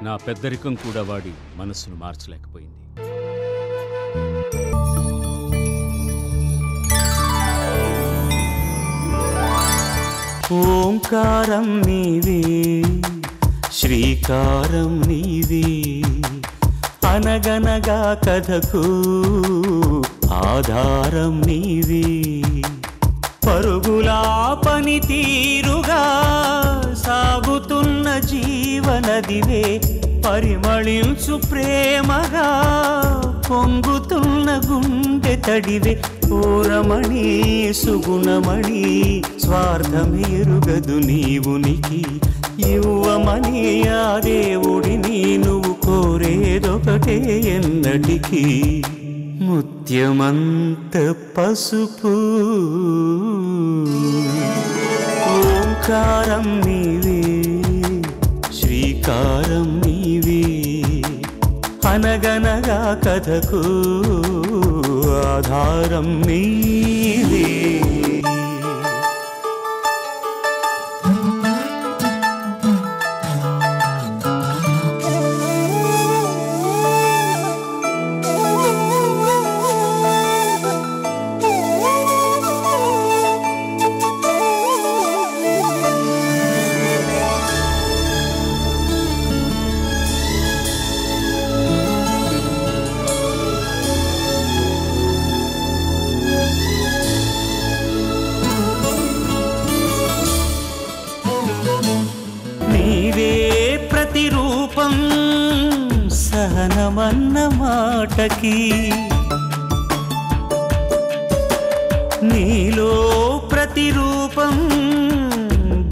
నా పెద్దరికం కూడా వాడి మనస్సును మార్చలేకపోయింది. ఓంకారం నీవే, శ్రీకారం నీవే, అనగనగా కథకు ఆధారం నీవే. పరుగులా పని తీరుగా సాగుతున్న జీవనదివే, పరిమళించు ప్రేమగా పొంగుతున్న గుండె తడివే. ఓరమణి సుగుణమణి స్వార్థమెరుగదు నీవునికి, ఇవ్వమని ఆ దేవుడిని నువ్వు కోరేదొకటే ఎన్నటికీ. ముత్యమంత పసుపు ఓంకారం నీవే, శ్రీకారం నీవే, అనగనగా కథకు ఆధారం నీవే. ప్రతిరూపం సహనమన్న మాటకి, నీలో ప్రతిరూపం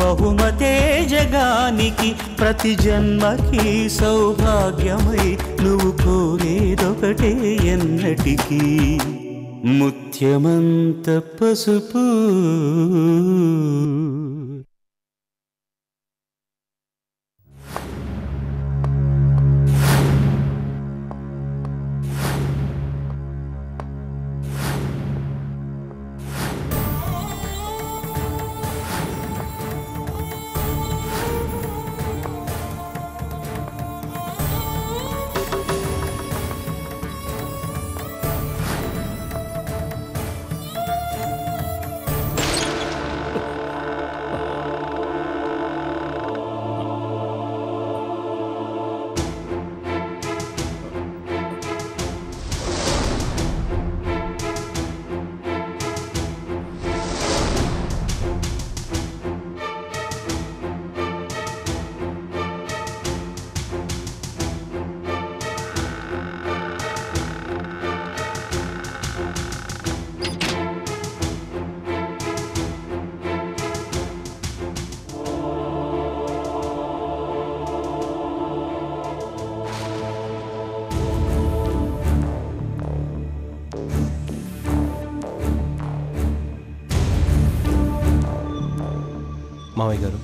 బహుమతే జగానికి. ప్రతి జన్మకి సౌభాగ్యమై నువ్వు కోరేదొకటే ఎన్నటికీ. ముత్యమంత పసుపు మావయ్య గారు,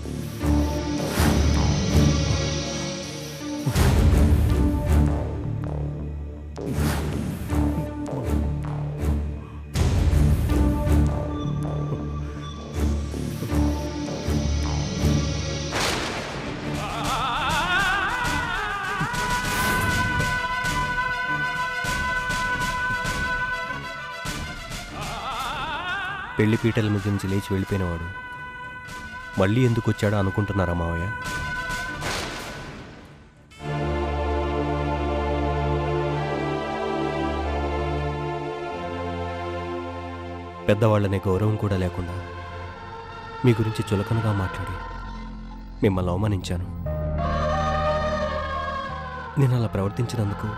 పెళ్లి పీటల మీద నుంచి లేచి వెళ్ళిపోయినవాడు మళ్ళీ ఎందుకు వచ్చాడో అనుకుంటున్నారా మావయ్య? పెద్దవాళ్ళనే గౌరవం కూడా లేకుండా మీ గురించి చులకనగా మాట్లాడి మిమ్మల్ని అవమానించాను. నేను అలా ప్రవర్తించినందుకు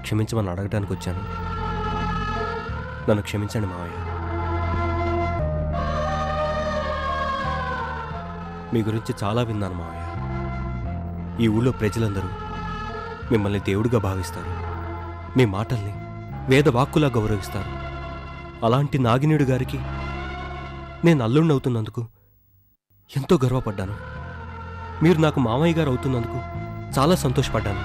క్షమించమని అడగడానికి వచ్చాను. నన్ను క్షమించండి మావయ్య. మీ గురించి చాలా విన్నాను మావయ్య. ఈ ఊళ్ళో ప్రజలందరూ మిమ్మల్ని దేవుడిగా భావిస్తారు, మీ మాటల్ని వేదవాక్కులా గౌరవిస్తారు. అలాంటి నాగినీడు గారికి నేను అల్లుణ్ణవుతున్నందుకు ఎంతో గర్వపడ్డాను. మీరు నాకు మామయ్య గారు అవుతున్నందుకు చాలా సంతోషపడ్డాను.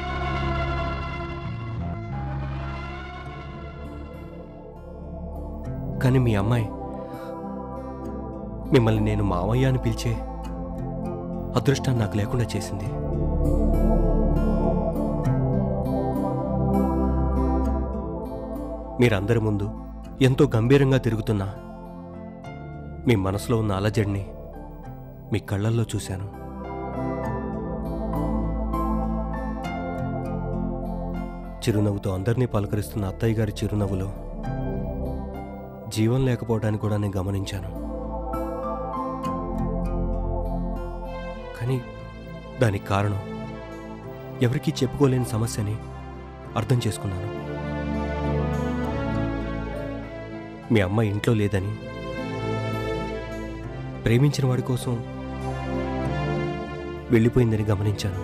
కానీ మీ అమ్మాయి మిమ్మల్ని నేను మామయ్య అని పిలిచే అదృష్టాన్ని నాకు లేకుండా చేసింది. మీరందరి ముందు ఎంతో గంభీరంగా తిరుగుతున్నా మీ మనసులో ఉన్న అలజడిని మీ కళ్ళల్లో చూశాను. చిరునవ్వుతో అందరినీ పలకరిస్తున్న అత్తయ్య గారి చిరునవ్వులో జీవం లేకపోవడాన్ని కూడా నేను గమనించాను. కానీ దానికి కారణం ఎవరికీ చెప్పుకోలేని సమస్యని అర్థం చేసుకున్నాను. మీ అమ్మ ఇంట్లో లేదని, ప్రేమించిన వాడి కోసం వెళ్ళిపోయిందని గమనించాను.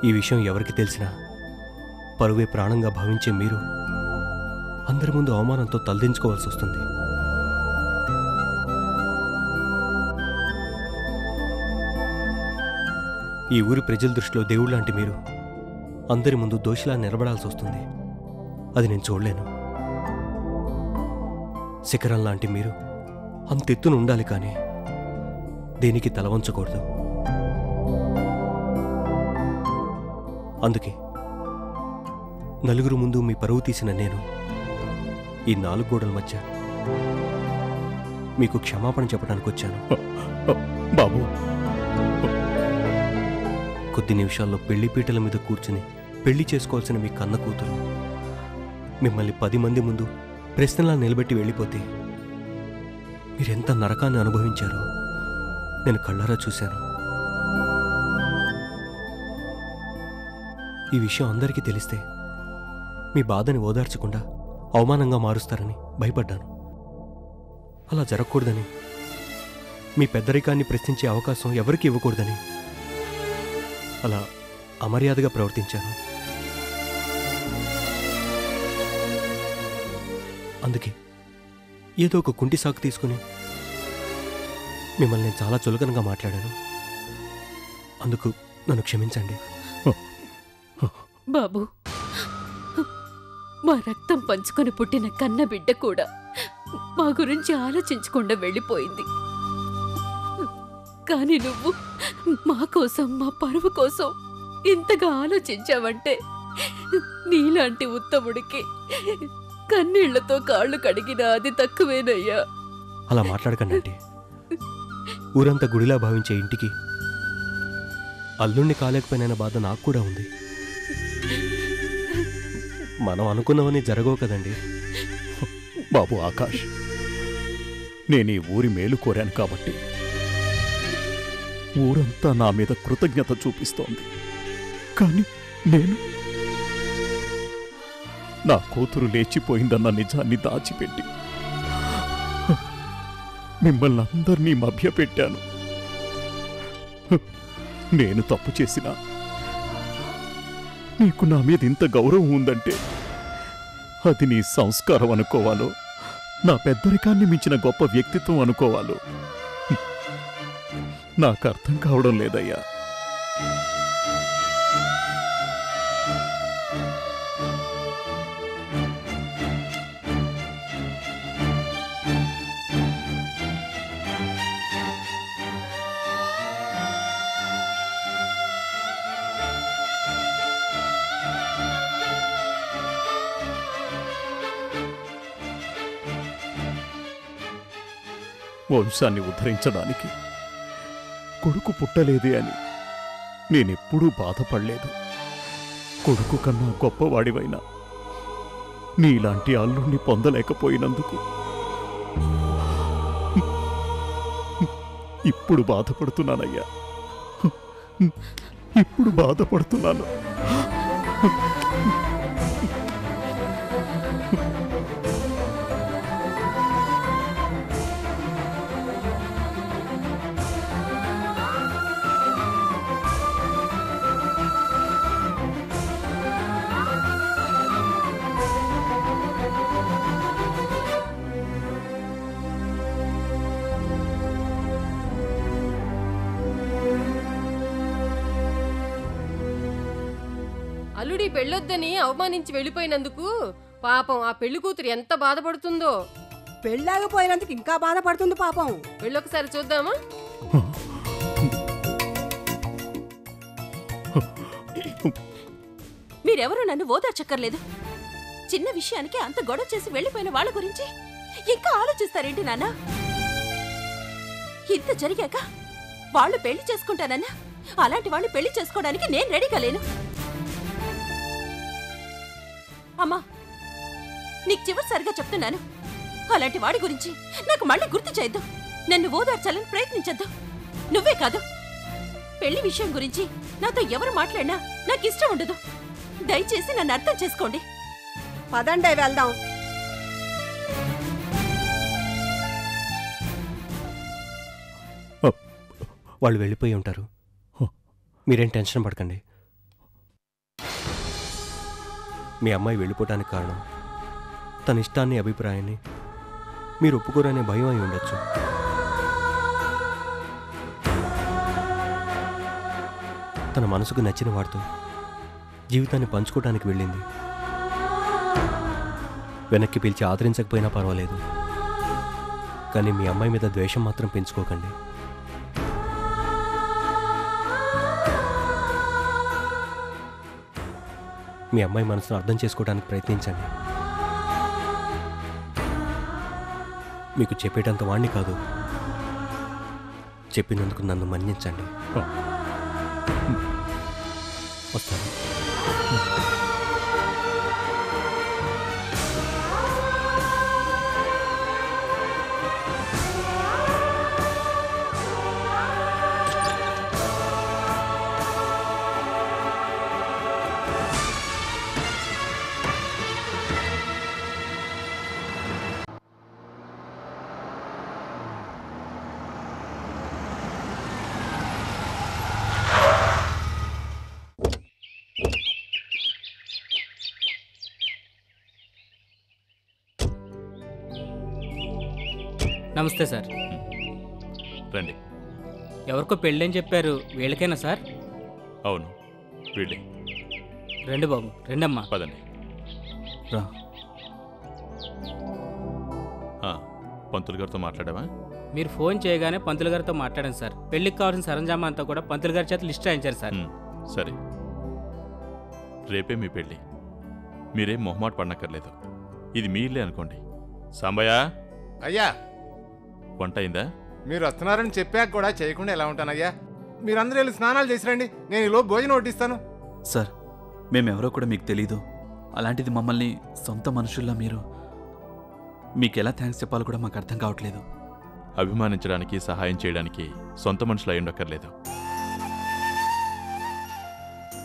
ఈ విషయం ఎవరికి తెలిసినా పరువే ప్రాణంగా భావించే మీరు అందరి ముందు అవమానంతో తలదించుకోవాల్సి వస్తుంది. ఈ ఊరి ప్రజల దృష్టిలో దేవుడు లాంటి మీరు అందరి ముందు దోషిలా నిలబడాల్సి వస్తుంది. అది నేను చూడలేను. శిఖరం లాంటి మీరు అంతెత్తున ఉండాలి, కానీ దేనికి తల వంచకూడదు. అందుకే నలుగురు ముందు మీ పరువు తీసిన నేను ఈ 4 గోడల మధ్య మీకు క్షమాపణ చెప్పడానికి వచ్చాను. బాబు, కొద్ది నిమిషాల్లో పెళ్లిపీటల మీద కూర్చుని పెళ్లి చేసుకోవాల్సిన మీ కన్న కూతురు మిమ్మల్ని 10 మంది ముందు ప్రశ్నలా నిలబెట్టి వెళ్ళిపోతే మీరెంత నరకాన్ని అనుభవించారో నేను కళ్ళారా చూశాను. ఈ విషయం అందరికీ తెలిస్తే మీ బాధని ఓదార్చకుండా అవమానంగా మారుస్తారని భయపడ్డాను. అలా జరగకూడదని, మీ పెద్దరికాన్ని ప్రశ్నించే అవకాశం ఎవరికి ఇవ్వకూడదని అలా అమర్యాదగా ప్రవర్తించాను. అందుకే ఏదో ఒక కుంటి సాకు తీసుకుని మిమ్మల్ని నేను చాలా చులకనగా మాట్లాడాను. అందుకు నన్ను క్షమించండి. బాబు, మా రక్తం పంచుకొని పుట్టిన కన్న బిడ్డ కూడా మా గురించి ఆలోచించకుండా వెళ్ళిపోయింది. కానీ నువ్వు మా కోసం, మా పరువు కోసం ఇంతగా ఆలోచించావంటే నీలాంటి ఉత్తముడికి కన్నీళ్లతో కాళ్ళు కడిగినా అది తక్కువేనయ్యా. అలా మాట్లాడకండి ఆంటీ. ఊరంతా గుడిలా భావించే ఇంటికి అల్లుణ్ణి కాలేకపోయిన బాధ నాకు కూడా ఉంది. మనం అనుకున్నవన్నీ జరగవు కదండి. బాబు ఆకాష్, నేను ఈ ఊరి మేలు కోరాను కాబట్టి ఊరంతా నా మీద కృతజ్ఞత చూపిస్తోంది. కానీ నేను నా కూతురు లేచిపోయిందన్న నిజాన్ని దాచిపెట్టి మిమ్మల్ని అందరినీ మభ్యపెట్టాను. నేను తప్పు చేసినా నీకు నా మీద ఇంత గౌరవం ఉందంటే అది నీ సంస్కారం అనుకోవాలో, నా పెద్దరికాన్ని మించిన గొప్ప వ్యక్తిత్వం అనుకోవాలో నాకు అర్థం కావడం లేదయ్యా. వంశాన్ని ఉద్ధరించడానికి కొడుకు పుట్టలేదే అని నేనెప్పుడూ బాధపడలేదు. కొడుకు కన్నా గొప్పవాడివైనా నీలాంటి అల్లుణ్ణి పొందలేకపోయినందుకు ఇప్పుడు బాధపడుతున్నానయ్యా. ఇప్పుడు బాధపడుతున్నాను. అల్లుడి పెళ్ళొద్దని అవమానించి వెళ్ళిపోయినందుకు పాపం ఆ పెళ్లి కూతురు ఎంత బాధపడుతుందో. పెళ్ళాగిపోయినందుకు ఇంకా బాధపడుతుంది పాపం. వెళ్ళొకసారి చూద్దామా? మీరెవరూ నన్ను ఓదార్చక్కర్లేదు. చిన్న విషయానికి అంత గొడవ చేసి వెళ్ళిపోయిన వాళ్ళ గురించి ఇంకా ఆలోచిస్తారేంటి నాన్న? ఇంత జరిగాక వాళ్ళు పెళ్లి చేసుకుంటానన్నా అలాంటి వాళ్ళు పెళ్లి చేసుకోవడానికి నేను రెడీగా లేను. అమ్మా, నీకు చివరిసారిగా చెప్తున్నాను, అలాంటి వాడి గురించి నాకు మళ్ళీ గుర్తు చేయొద్దు. నన్ను ఓదార్చాలని ప్రయత్నించొద్దు. నువ్వే కాదు, పెళ్లి విషయం గురించి నాతో ఎవరు మాట్లాడినా నాకు ఇష్టం ఉండదు. దయచేసి నన్ను అర్థం చేసుకోండి. పదండి వెళ్దాం. వాళ్ళు వెళ్ళిపోయి ఉంటారు, మీరేం టెన్షన్ పడకండి. మీ అమ్మాయి వెళ్ళిపోవటానికి కారణం తన ఇష్టాన్ని, అభిప్రాయాన్ని మీరు ఒప్పుకోరనే భయం అయి ఉండొచ్చు. తన మనసుకు నచ్చిన వాడితో జీవితాన్ని పంచుకోవటానికి వెళ్ళింది. వెనక్కి పిలిచి ఆదరించకపోయినా పర్వాలేదు, కానీ మీ అమ్మాయి మీద ద్వేషం మాత్రం పెంచుకోకండి. మీ అమ్మాయి మనసును అర్థం చేసుకోవడానికి ప్రయత్నించండి. మీకు చెప్పేటంత వాణ్ణి కాదు, చెప్పినందుకు నన్ను మన్నించండి. వస్తాను. నమస్తే సార్. రండి. ఎవరికో పెళ్ళని చెప్పారు, వీళ్ళకేనా సార్? అవును, వీళ్ళే. రండి బాబు, రెండమ్మా. పదండి. రా. పంతులు గారితో మాట్లాడావా? మీరు ఫోన్ చేయగానే పంతులు గారితో మాట్లాడాను సార్. పెళ్లికి కావాల్సిన సరంజామా అంతా కూడా పంతులు గారి చేత లిస్ట్ రాయించారు సార్. సరే, రేపే మీ పెళ్ళి. మీరేం మొహమాట పడనక్కర్లేదు. ఇది మీ ఇల్లే అనుకోండి. సాంబయ్య. అయ్యా, వంట అయిందా? మీరు వస్తున్నారని చెప్పాక కూడా చేయకుండా ఎలా ఉంటానయ్యా? మీరందరూ వెళ్ళి స్నానాలు చేసిరండి, నేను ఈలో భోజనం వడ్డిస్తాను. సార్, మేమెవరో కూడా మీకు తెలీదు. అలాంటిది మమ్మల్ని సొంత మనుషుల్లా మీరు మీకెలా థ్యాంక్స్ చెప్పాలో కూడా మాకు అర్థం కావట్లేదు. అభిమానించడానికి, సహాయం చేయడానికి సొంత మనుషులు అయి ఉండక్కర్లేదు.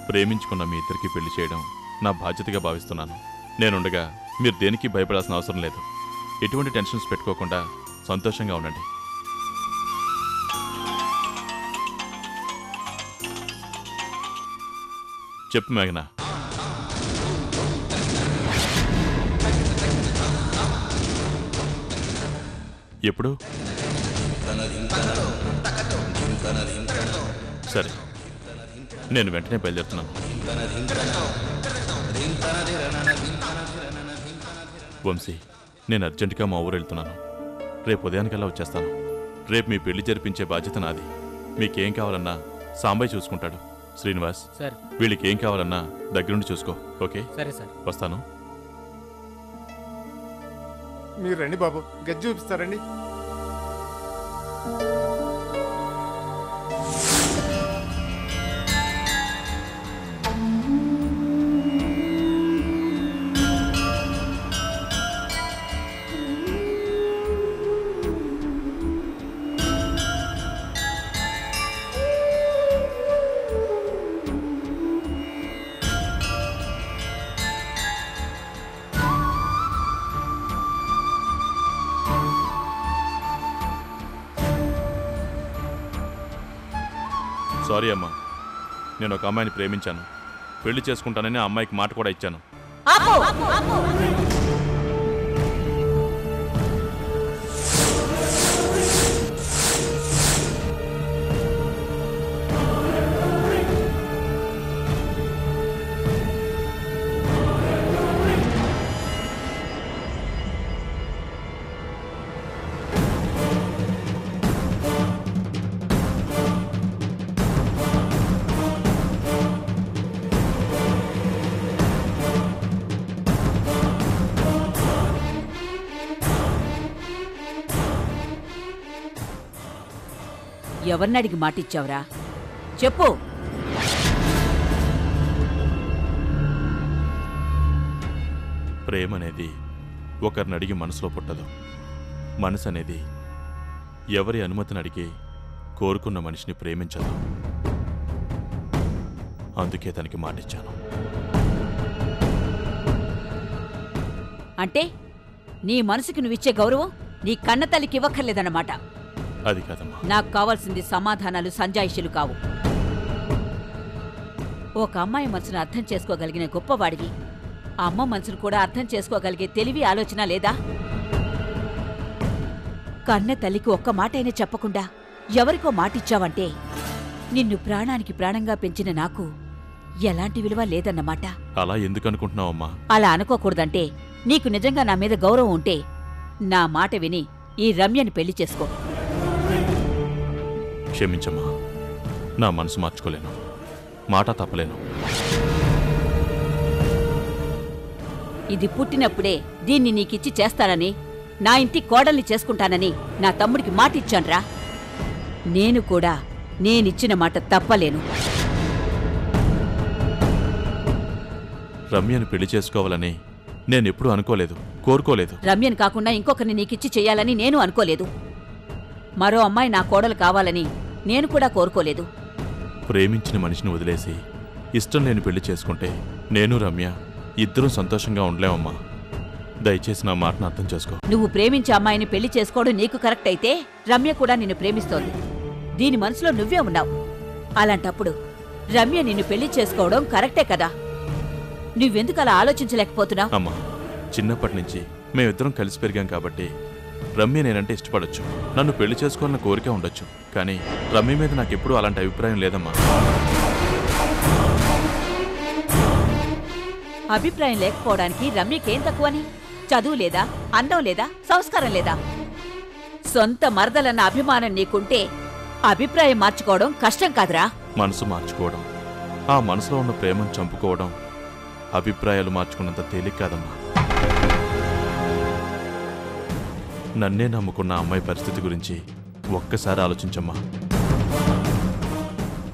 ప్రేమించుకున్న మీ ఇద్దరికి పెళ్లి చేయడం నా బాధ్యతగా భావిస్తున్నాను. నేనుండగా మీరు దేనికి భయపడాల్సిన అవసరం లేదు. ఎటువంటి టెన్షన్స్ పెట్టుకోకుండా సంతోషంగా ఉండండి. చెప్పు మేఘనా. ఎప్పుడు? సరే, నేను వెంటనే బయలుదేరుతున్నాను. వంశీ, నేను అర్జెంటుగా మా ఊరు వెళ్తున్నాను. రేపు ఉదయానికల్లా వచ్చేస్తాను. రేపు మీ పెళ్లి జరిపించే బాధ్యత నాది. మీకేం కావాలన్నా సాంబయ్య చూసుకుంటాడు. శ్రీనివాస్, సార్, వీళ్ళకి ఏం కావాలన్నా దగ్గరుండి చూసుకో. ఓకే? సరే సార్, వస్తాను. మీరు రండి బాబు, గజ్జి చూపిస్తారండి. సారీ అమ్మా, నేను ఒక అమ్మాయిని ప్రేమించాను. పెళ్లి చేసుకుంటానని ఆ అమ్మాయికి మాట కూడా ఇచ్చాను. ఎవరినడిగి మాటిచ్చావురా? చెప్పు. ప్రేమనేది ఒకరిని అడిగి మనసులో పుట్టదు. మనసు అనేది ఎవరి అనుమతిని అడిగి కోరుకున్న మనిషిని ప్రేమించదు. అందుకే తనకి మాటిచ్చాను. అంటే నీ మనసుకి నువ్విచ్చే గౌరవం నీ కన్నతల్లికి ఇవ్వక్కర్లేదన్నమాట. అది కాదమ్మా. నాకు కావాల్సింది సమాధానాలు, సంజాయిషులు కావు. ఒక అమ్మాయి మనసును అర్థం చేసుకోగలిగిన గొప్పవాడివి. ఆ అమ్మ మనసును కూడా అర్థం చేసుకోగలిగే తెలివి, ఆలోచన లేదా? కన్న తల్లికి ఒక్క మాటైనా చెప్పకుండా ఎవరికో మాటిచ్చావంటే నిన్ను ప్రాణానికి ప్రాణంగా పెంచిన నాకు ఎలాంటి విలువ లేదన్నమాట. అలా ఎందుకు అనుకుంటున్నావమ్మా? అలా అనుకోకూడదంటే నీకు నిజంగా నా మీద గౌరవం ఉంటే నా మాట విని ఈ రమ్యని పెళ్లి చేసుకో. క్షమించమ్మా, నా మనసు మార్చుకోలేను, మాట తప్పలేను. ఇది పుట్టినప్పుడే దీన్ని నీకిచ్చి చేస్తానని, నా ఇంటి కోడల్ని చేసుకుంటానని నా తమ్ముడికి మాటిచ్చాన్రా. నేను కూడా నేనిచ్చిన మాట తప్పలేను. రమ్యను పెళ్లి చేసుకోవాలని నేనెప్పుడూ అనుకోలేదు, కోరుకోలేదు. రమ్యని కాకుండా ఇంకొకరిని నీకిచ్చి చెయ్యాలని నేను అనుకోలేదు. మరో అమ్మాయి నా కోడలు కావాలని నేను కూడా కోరుకోలేదు. ప్రేమించిన మనిషిని వదిలేసి ఇష్టం లేని పెళ్లి చేసుకుంటే నేను రమ్య ఇద్దరూ సంతోషంగా ఉండలేమమ్మా. దయచేసి నా మాటను అర్థం చేసుకో. నువ్వు ప్రేమించే అమ్మాయిని పెళ్లి చేసుకోవడం నీకు కరెక్ట్ అయితే రమ్య కూడా నిన్ను ప్రేమిస్తోంది. దీని మనసులో నువ్వే ఉన్నావు. అలాంటప్పుడు రమ్య నిన్ను పెళ్లి చేసుకోవడం కరెక్టే కదా? నువ్వెందుకు అలా ఆలోచించలేకపోతున్నావు? అమ్మా, చిన్నప్పటి నుంచి మేమిద్దరం కలిసి పెరిగాం కాబట్టి రమ్య నేనంటే ఇష్టపడొచ్చు, నన్ను పెళ్లి చేసుకోవాలన్న కోరిక ఉండొచ్చు. కానీ రమ్య మీద నాకెప్పుడూ అలాంటి అభిప్రాయం లేదమ్మా. అభిప్రాయం లేకపోవడానికి రమ్యకేం తక్కువని? చదువు లేదా, అందం లేదా, సంస్కారం లేదా? సొంత మరదలన్న అభిమానం నీకుంటే అభిప్రాయం మార్చుకోవడం కష్టం కాదురా. మనసు మార్చుకోవడం, ఆ మనసులో ఉన్న ప్రేమను చంపుకోవడం అభిప్రాయాలు మార్చుకున్నంత తేలిక కాదమ్మా. నన్నే నమ్ముకున్న అమ్మాయి పరిస్థితి గురించి ఒక్కసారి ఆలోచించమ్మా.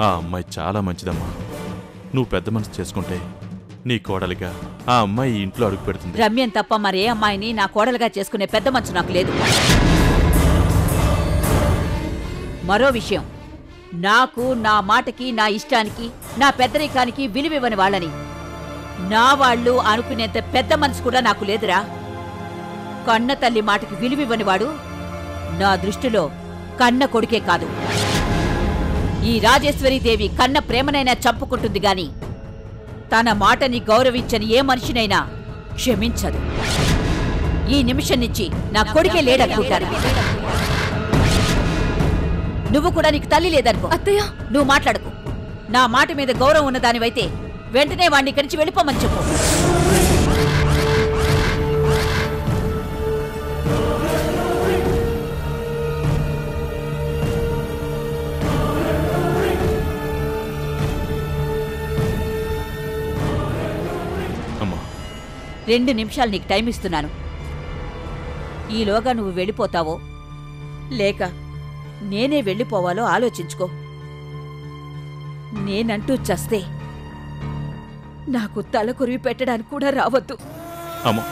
ఆ అమ్మాయి చాలా మంచిదమ్మా. నువ్వు పెద్ద మనసు చేసుకుంటే నీ కోడలిగా ఆ అమ్మాయి ఈ ఇంట్లో అడుగు పెడుతుంది. రమ్యం తప్ప మరే అమ్మాయిని నా కోడలుగా చేసుకునే పెద్ద మనసు నాకు లేదు. మరో విషయం, నాకు, నా మాటకి, నా ఇష్టానికి, నా పెద్దరికానికి విలువివ్వని వాళ్ళని నా వాళ్ళు అనుకునేంత పెద్ద మనసు కూడా నాకు లేదురా. కన్న తల్లి మాటకి విలువివ్వనివాడు నా దృష్టిలో కన్న కొడుకే కాదు, ఈ రాజేశ్వరీదేవి కన్న ప్రేమనైనా చంపుకుంటుంది గాని తన మాటని గౌరవించని ఏ మనిషినైనా క్షమించదు. ఈ నిమిషం నుంచి నా కొడుకే లేడనుకుంటారు. నువ్వు కూడా నీకు తల్లి లేదనుకో. అత్తయ్య, నువ్వు మాట్లాడకు. నా మాట మీద గౌరవం ఉన్నదానివైతే వెంటనే వాడిని ఇక్కడి నుంచి వెళ్ళిపోమని చెప్పు. అమ్మా, 2 నిమిషాలు నీకు టైం ఇస్తున్నాను. ఈలోగా నువ్వు వెళ్ళిపోతావో లేక నేనే వెళ్ళిపోవాలో ఆలోచించుకో. నేనంటూ చస్తే నాకు తల కొరివి పెట్టడానికి కూడా రావద్దు. అమ్మా,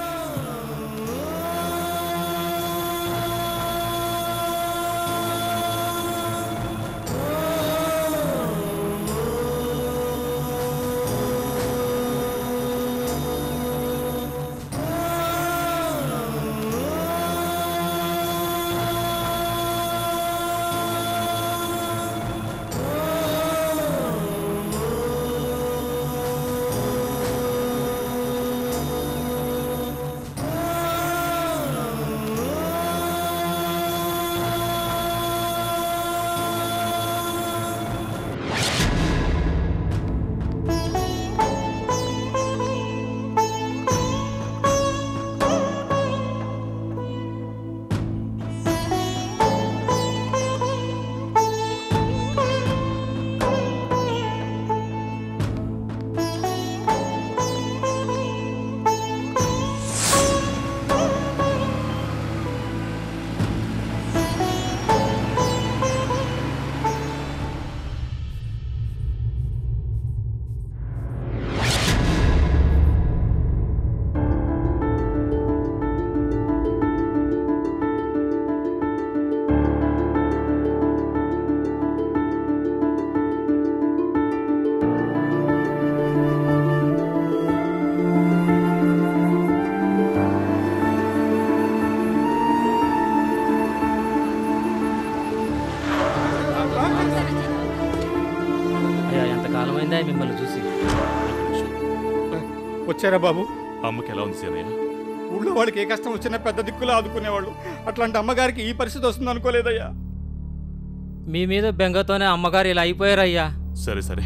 రోజులైందా మిమ్మల్ని చూసి. వచ్చారా బాబు? అమ్మకి ఎలా ఉంది సీనయ్య? ఊళ్ళో వాళ్ళకి ఏ కష్టం వచ్చినా పెద్ద దిక్కులా ఆదుకునేవాళ్ళు. అట్లాంటి అమ్మగారికి ఈ పరిస్థితి వస్తుంది అనుకోలేదయ్యా. మీ మీద బెంగతోనే అమ్మగారు ఇలా అయిపోయారయ్యా. సరే సరే,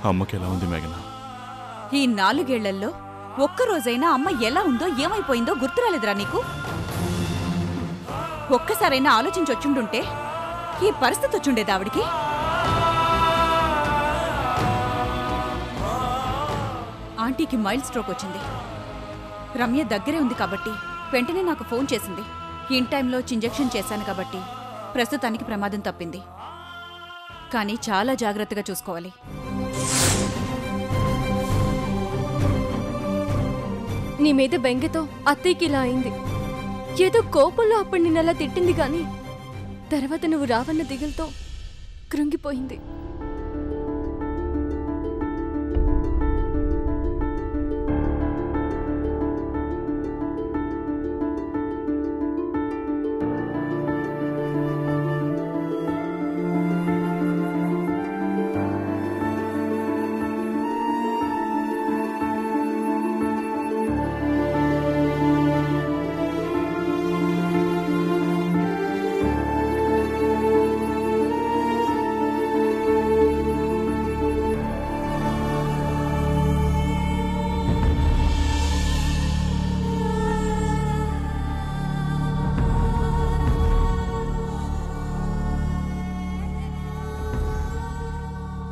అమ్మకి ఎలా ఉంది మేఘన? ఈ 4 ఏళ్లలో ఒక్కరోజైనా అమ్మ ఎలా ఉందో ఏమైపోయిందో గుర్తురాలేదురా నీకు? ఒక్కసారైనా ఆలోచించి వచ్చుండుంటే ఈ పరిస్థితి వచ్చుండేది ఆవిడికి. ఆంటీకి మైల్డ్ స్ట్రోక్ వచ్చింది. రమ్య దగ్గరే ఉంది కాబట్టి వెంటనే నాకు ఫోన్ చేసింది. ఇన్ టైంలో ఇంజెక్షన్ చేశాను కాబట్టి ప్రస్తుతానికి ప్రమాదం తప్పింది. కానీ చాలా జాగ్రత్తగా చూసుకోవాలి. నీ మీద బెంగతో అత్తయ్యకి ఇలా అయింది. ఏదో కోపంలో అప్పుడు నిన్నలా తిట్టింది గాని తర్వాత నువ్వు రావన్న దిగులతో కృంగిపోయింది.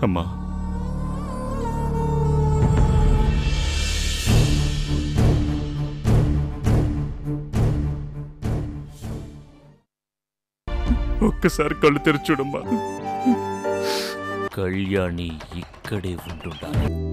అమ్మా, ఒక్కసారి కళ్ళు తెరిచి చూడమ్మా. కళ్యాణి ఇక్కడే ఉంటుండాలి.